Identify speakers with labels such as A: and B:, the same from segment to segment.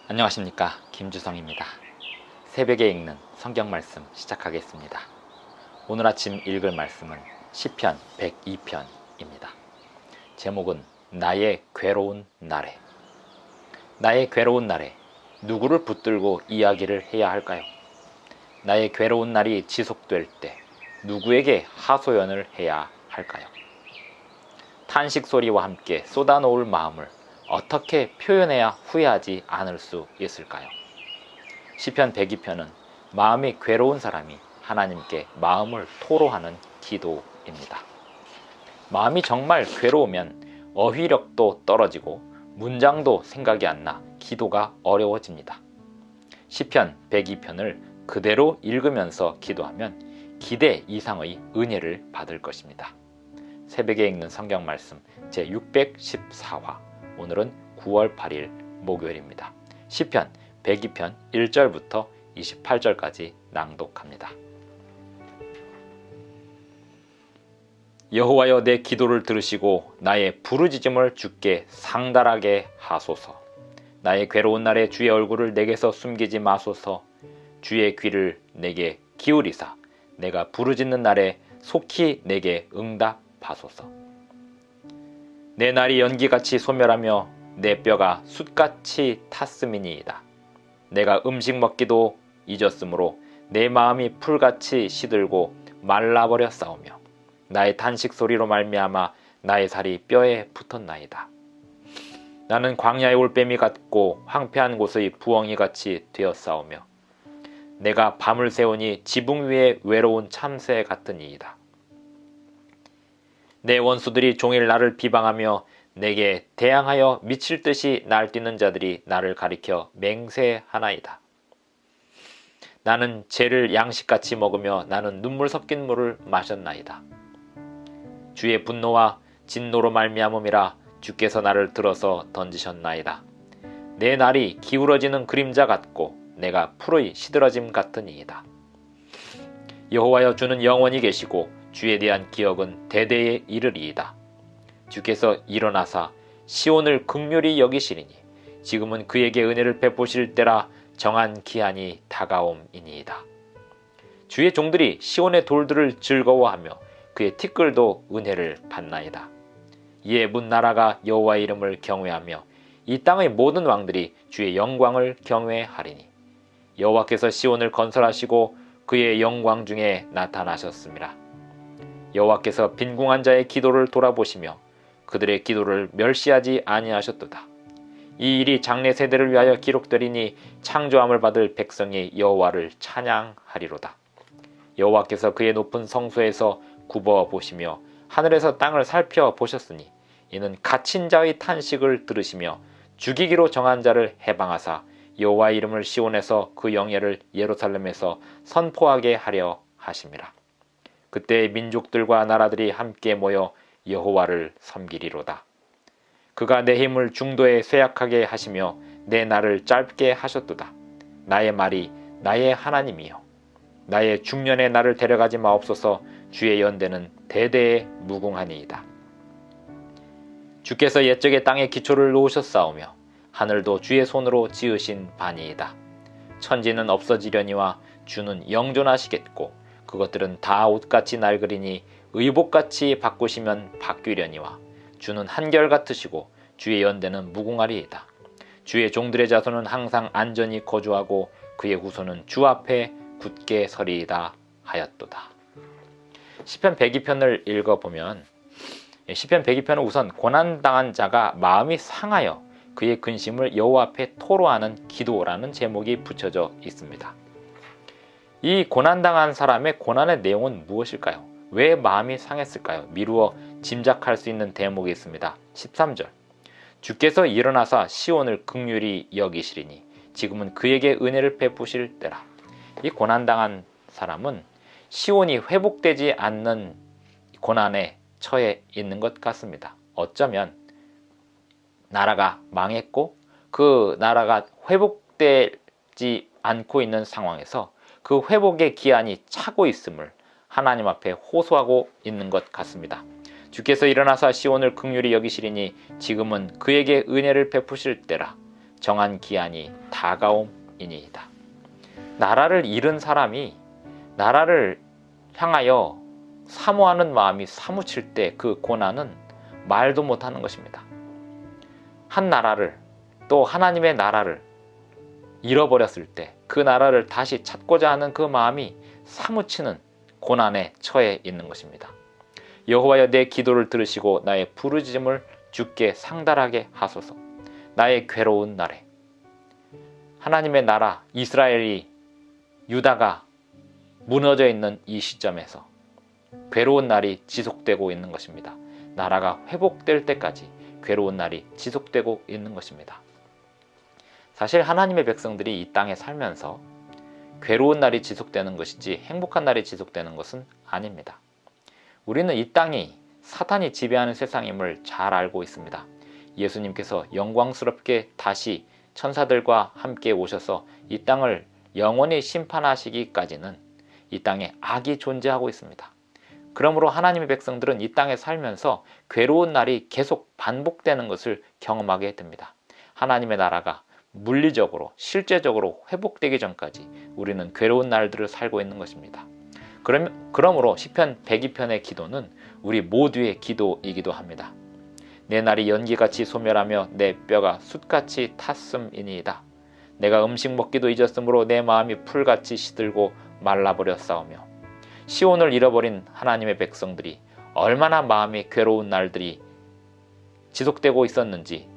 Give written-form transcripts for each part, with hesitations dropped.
A: 안녕하십니까, 김주성입니다. 새벽에 읽는 성경 말씀 시작하겠습니다. 오늘 아침 읽을 말씀은 시편 102편입니다. 제목은 나의 괴로운 날에. 나의 괴로운 날에 누구를 붙들고 이야기를 해야 할까요? 나의 괴로운 날이 지속될 때 누구에게 하소연을 해야 할까요? 탄식 소리와 함께 쏟아놓을 마음을 어떻게 표현해야 후회하지 않을 수 있을까요? 시편 102편은 마음이 괴로운 사람이 하나님께 마음을 토로하는 기도입니다. 마음이 정말 괴로우면 어휘력도 떨어지고 문장도 생각이 안 나 기도가 어려워집니다. 시편 102편을 그대로 읽으면서 기도하면 기대 이상의 은혜를 받을 것입니다. 새벽에 읽는 성경 말씀 제614화, 오늘은 9월 8일 목요일입니다. 시편 102편 1절부터 28절까지 낭독합니다. 여호와여, 내 기도를 들으시고 나의 부르짖음을 주께 상달하게 하소서. 나의 괴로운 날에 주의 얼굴을 내게서 숨기지 마소서. 주의 귀를 내게 기울이사 내가 부르짖는 날에 속히 내게 응답하소서. 내 날이 연기같이 소멸하며 내 뼈가 숯같이 탔음이니이다. 내가 음식 먹기도 잊었으므로 내 마음이 풀같이 시들고 말라버렸사오며 나의 탄식 소리로 말미암아 나의 살이 뼈에 붙었나이다. 나는 광야의 올빼미 같고 황폐한 곳의 부엉이같이 되었사오며 내가 밤을 새우니 지붕 위에 외로운 참새 같으니이다. 내 원수들이 종일 나를 비방하며 내게 대항하여 미칠 듯이 날뛰는 자들이 나를 가리켜 맹세하나이다. 나는 죄를 양식같이 먹으며 나는 눈물 섞인 물을 마셨나이다. 주의 분노와 진노로 말미암음이라 주께서 나를 들어서 던지셨나이다. 내 날이 기울어지는 그림자 같고 내가 풀의 시들어짐 같으니이다. 여호와여, 주는 영원히 계시고 주에 대한 기억은 대대에 이르리이다. 주께서 일어나사 시온을 긍휼히 여기시리니 지금은 그에게 은혜를 베푸실 때라. 정한 기한이 다가옴이니이다. 주의 종들이 시온의 돌들을 즐거워하며 그의 티끌도 은혜를 받나이다. 이에 문 나라가 여호와의 이름을 경외하며 이 땅의 모든 왕들이 주의 영광을 경외하리니 여호와께서 시온을 건설하시고 그의 영광 중에 나타나셨습니다. 여호와께서 빈궁한 자의 기도를 돌아보시며 그들의 기도를 멸시하지 아니하셨도다. 이 일이 장래 세대를 위하여 기록되리니 창조함을 받을 백성이 여호와를 찬양하리로다. 여호와께서 그의 높은 성소에서 굽어 보시며 하늘에서 땅을 살펴보셨으니 이는 갇힌 자의 탄식을 들으시며 죽이기로 정한 자를 해방하사 여호와의 이름을 시온에서 그 영예를 예루살렘에서 선포하게 하려 하심이라. 그때 민족들과 나라들이 함께 모여 여호와를 섬기리로다. 그가 내 힘을 중도에 쇠약하게 하시며 내 날을 짧게 하셨도다. 나의 말이 나의 하나님이여, 나의 중년에 나를 데려가지 마옵소서. 주의 연대는 대대에 무궁하니이다. 주께서 옛적에 땅에 기초를 놓으셨사오며 하늘도 주의 손으로 지으신 바니이다. 천지는 없어지려니와 주는 영존하시겠고 그것들은 다 옷같이 낡으리니 의복같이 바꾸시면 바뀌려니와 주는 한결같으시고 주의 연대는 무궁하리이다. 주의 종들의 자손은 항상 안전히 거주하고 그의 후손은 주 앞에 굳게 서리이다 하였도다. 시편 102편을 읽어보면 시편 102편은 우선 고난당한 자가 마음이 상하여 그의 근심을 여호와 앞에 토로하는 기도라는 제목이 붙여져 있습니다. 이 고난당한 사람의 고난의 내용은 무엇일까요? 왜 마음이 상했을까요? 미루어 짐작할 수 있는 대목이 있습니다. 13절, 주께서 일어나사 시온을 긍휼히 여기시리니 지금은 그에게 은혜를 베푸실 때라. 이 고난당한 사람은 시온이 회복되지 않는 고난에 처해 있는 것 같습니다. 어쩌면 나라가 망했고 그 나라가 회복되지 않고 있는 상황에서 그 회복의 기한이 차고 있음을 하나님 앞에 호소하고 있는 것 같습니다. 주께서 일어나사 시온을 긍휼히 여기시리니 지금은 그에게 은혜를 베푸실 때라. 정한 기한이 다가옴이니이다. 나라를 잃은 사람이 나라를 향하여 사모하는 마음이 사무칠 때 그 고난은 말도 못하는 것입니다. 한 나라를, 또 하나님의 나라를 잃어버렸을 때 그 나라를 다시 찾고자 하는 그 마음이 사무치는 고난에 처해 있는 것입니다. 여호와여, 내 기도를 들으시고 나의 부르짖음을 주께 상달하게 하소서. 나의 괴로운 날에 하나님의 나라 이스라엘이, 유다가 무너져 있는 이 시점에서 괴로운 날이 지속되고 있는 것입니다. 나라가 회복될 때까지 괴로운 날이 지속되고 있는 것입니다. 사실 하나님의 백성들이 이 땅에 살면서 괴로운 날이 지속되는 것이지 행복한 날이 지속되는 것은 아닙니다. 우리는 이 땅이 사탄이 지배하는 세상임을 잘 알고 있습니다. 예수님께서 영광스럽게 다시 천사들과 함께 오셔서 이 땅을 영원히 심판하시기까지는 이 땅에 악이 존재하고 있습니다. 그러므로 하나님의 백성들은 이 땅에 살면서 괴로운 날이 계속 반복되는 것을 경험하게 됩니다. 하나님의 나라가 물리적으로, 실제적으로 회복되기 전까지 우리는 괴로운 날들을 살고 있는 것입니다. 그러므로 시편 102편의 기도는 우리 모두의 기도이기도 합니다. 내 날이 연기같이 소멸하며 내 뼈가 숯같이 탔음이니이다. 내가 음식 먹기도 잊었으므로 내 마음이 풀같이 시들고 말라버렸사오며. 시온을 잃어버린 하나님의 백성들이 얼마나 마음이 괴로운 날들이 지속되고 있었는지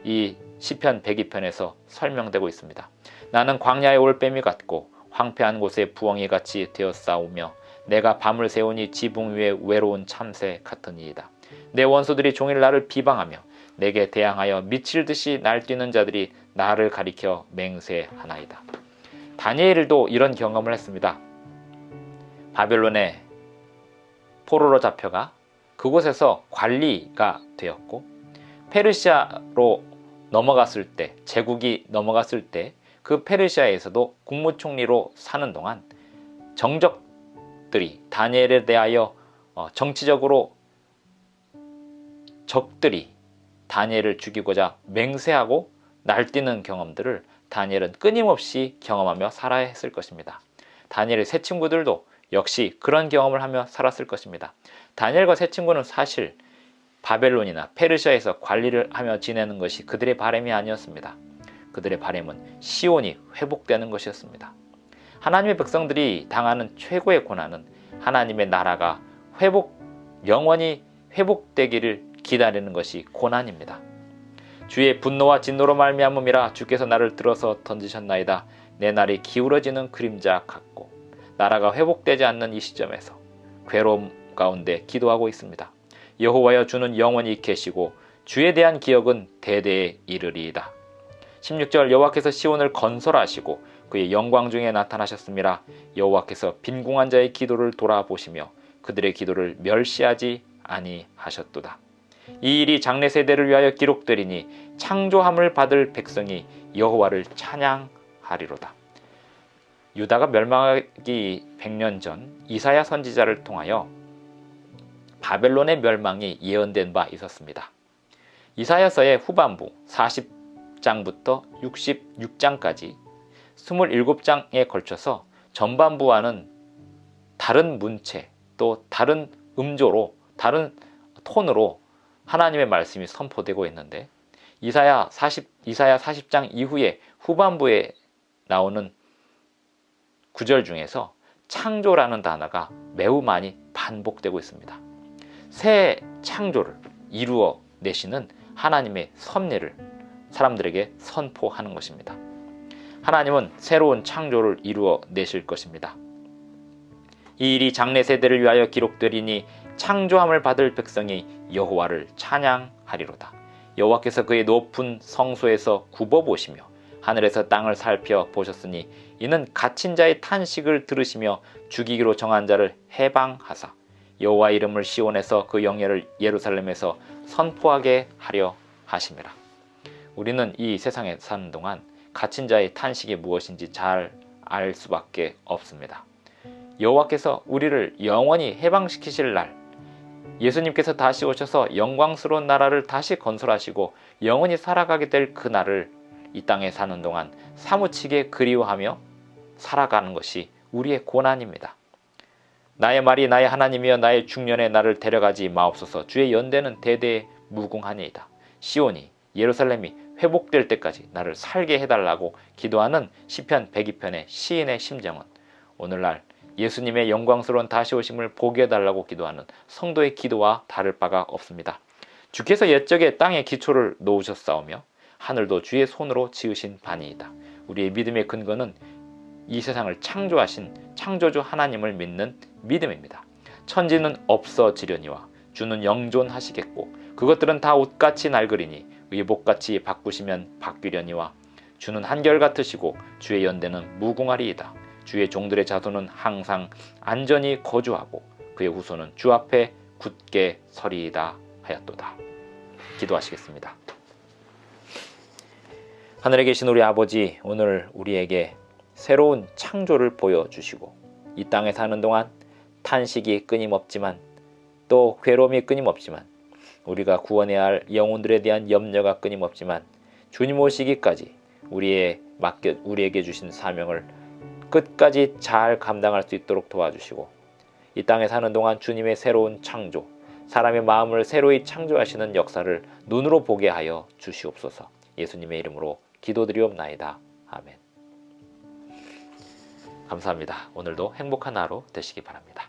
A: 이 시편 102편에서 설명되고 있습니다. 나는 광야의 올빼미 같고 황폐한 곳에 부엉이같이 되었사오며 내가 밤을 새우니 지붕 위에 외로운 참새 같으니이다. 내 원수들이 종일 나를 비방하며 내게 대항하여 미칠 듯이 날뛰는 자들이 나를 가리켜 맹세하나이다. 다니엘도 이런 경험을 했습니다. 바벨론의 포로로 잡혀가 그곳에서 관리가 되었고, 페르시아로 넘어갔을 때, 제국이 넘어갔을 때 그 페르시아에서도 국무총리로 사는 동안 정적들이 다니엘에 대하여 정치적으로 적들이 다니엘을 죽이고자 맹세하고 날뛰는 경험들을 다니엘은 끊임없이 경험하며 살아야 했을 것입니다. 다니엘의 세 친구들도 역시 그런 경험을 하며 살았을 것입니다. 다니엘과 세 친구는 사실 바벨론이나 페르시아에서 관리를 하며 지내는 것이 그들의 바람이 아니었습니다. 그들의 바람은 시온이 회복되는 것이었습니다. 하나님의 백성들이 당하는 최고의 고난은 하나님의 나라가 영원히 회복되기를 기다리는 것이 고난입니다. 주의 분노와 진노로 말미암음이라 주께서 나를 들어서 던지셨나이다. 내 날이 기울어지는 그림자 같고. 나라가 회복되지 않는 이 시점에서 괴로움 가운데 기도하고 있습니다. 여호와여, 주는 영원히 계시고 주에 대한 기억은 대대에 이르리이다. 16절, 여호와께서 시온을 건설하시고 그의 영광 중에 나타나셨음이라. 여호와께서 빈궁한 자의 기도를 돌아보시며 그들의 기도를 멸시하지 아니하셨도다. 이 일이 장래 세대를 위하여 기록되리니 창조함을 받을 백성이 여호와를 찬양하리로다. 유다가 멸망하기 100년 전 이사야 선지자를 통하여 바벨론의 멸망이 예언된 바 있었습니다. 이사야서의 후반부 40장부터 66장까지 27장에 걸쳐서 전반부와는 다른 문체, 또 다른 음조로, 다른 톤으로 하나님의 말씀이 선포되고 있는데, 이사야 40장 이후에 후반부에 나오는 구절 중에서 창조라는 단어가 매우 많이 반복되고 있습니다. 새 창조를 이루어 내시는 하나님의 섭리를 사람들에게 선포하는 것입니다. 하나님은 새로운 창조를 이루어 내실 것입니다. 이 일이 장래 세대를 위하여 기록되리니 창조함을 받을 백성이 여호와를 찬양하리로다. 여호와께서 그의 높은 성소에서 굽어보시며 하늘에서 땅을 살펴보셨으니 이는 갇힌 자의 탄식을 들으시며 죽이기로 정한 자를 해방하사 여호와 이름을 시온에서 그 영예를 예루살렘에서 선포하게 하려 하심이라. 우리는 이 세상에 사는 동안 갇힌 자의 탄식이 무엇인지 잘 알 수밖에 없습니다. 여호와께서 우리를 영원히 해방시키실 날, 예수님께서 다시 오셔서 영광스러운 나라를 다시 건설하시고 영원히 살아가게 될 그 날을 이 땅에 사는 동안 사무치게 그리워하며 살아가는 것이 우리의 고난입니다. 나의 말이 나의 하나님이여 나의 중년에 나를 데려가지 마옵소서. 주의 연대는 대대 무궁하니이다. 시온이 예루살렘이 회복될 때까지 나를 살게 해달라고 기도하는 시편 102편의 시인의 심정은 오늘날 예수님의 영광스러운 다시 오심을 보게 해달라고 기도하는 성도의 기도와 다를 바가 없습니다. 주께서 옛적에 땅에 기초를 놓으셨사오며 하늘도 주의 손으로 지으신 바니이다. 우리의 믿음의 근거는 이 세상을 창조하신 창조주 하나님을 믿는 믿음입니다. 천지는 없어지려니와 주는 영존하시겠고 그것들은 다 옷같이 낡으리니 의복같이 바꾸시면 바뀌려니와 주는 한결같으시고 주의 연대는 무궁하리이다. 주의 종들의 자손은 항상 안전히 거주하고 그의 후손은 주 앞에 굳게 서리이다 하였도다. 기도하시겠습니다. 하늘에 계신 우리 아버지, 오늘 우리에게 새로운 창조를 보여주시고 이 땅에 사는 동안 탄식이 끊임없지만 또 괴로움이 끊임없지만 우리가 구원해야 할 영혼들에 대한 염려가 끊임없지만 주님 오시기까지 우리에게 주신 사명을 끝까지 잘 감당할 수 있도록 도와주시고 이 땅에 사는 동안 주님의 새로운 창조, 사람의 마음을 새로이 창조하시는 역사를 눈으로 보게 하여 주시옵소서. 예수님의 이름으로 기도드리옵나이다. 아멘. 감사합니다. 오늘도 행복한 하루 되시기 바랍니다.